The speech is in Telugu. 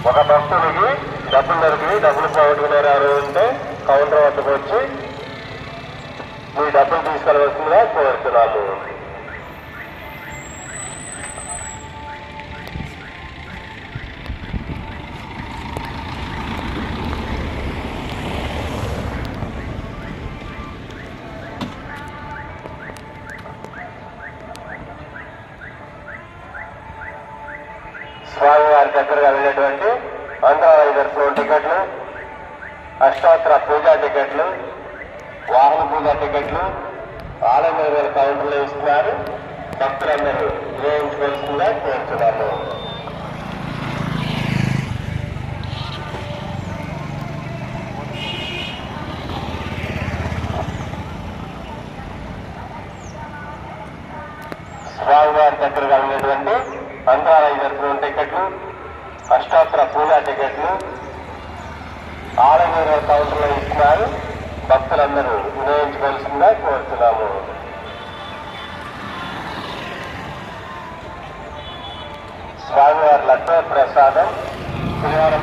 ఒక భక్తుడికి డబ్బులు దొరికి డబ్బులు పోగొట్టుకున్నారు ఎవరు ఉంటే కౌంటర్ వద్దకు వచ్చి మీ డబ్బులు తీసుకెళ్ళవలసిందిగా కోరుతున్నాము. స్వామివారి దగ్గర వెళ్ళినటువంటి అంతరాలయ దర్శనం టికెట్లు, అష్టోత్తర పూజా టికెట్లు, వాహన పూజా టికెట్లు ఆలయ కౌంటర్లో ఇస్తున్నారు. భక్తులందరూ వినియోగించుకోవాల్సిందిగా కోరుతున్నాము. స్వామివారి దగ్గర వెళ్ళినటువంటి అంతరాలయ దర్శనం టికెట్లు, అష్టోత్తర పూజా టికెట్లు ఆలయ కౌంటర్లో ఇస్తున్నారు. భక్తులందరూ వినియోగించుకోవాల్సిందిగా కోరుతున్నాము. స్వామివారి లక్ష్మీ ప్రసాదం పులిహోర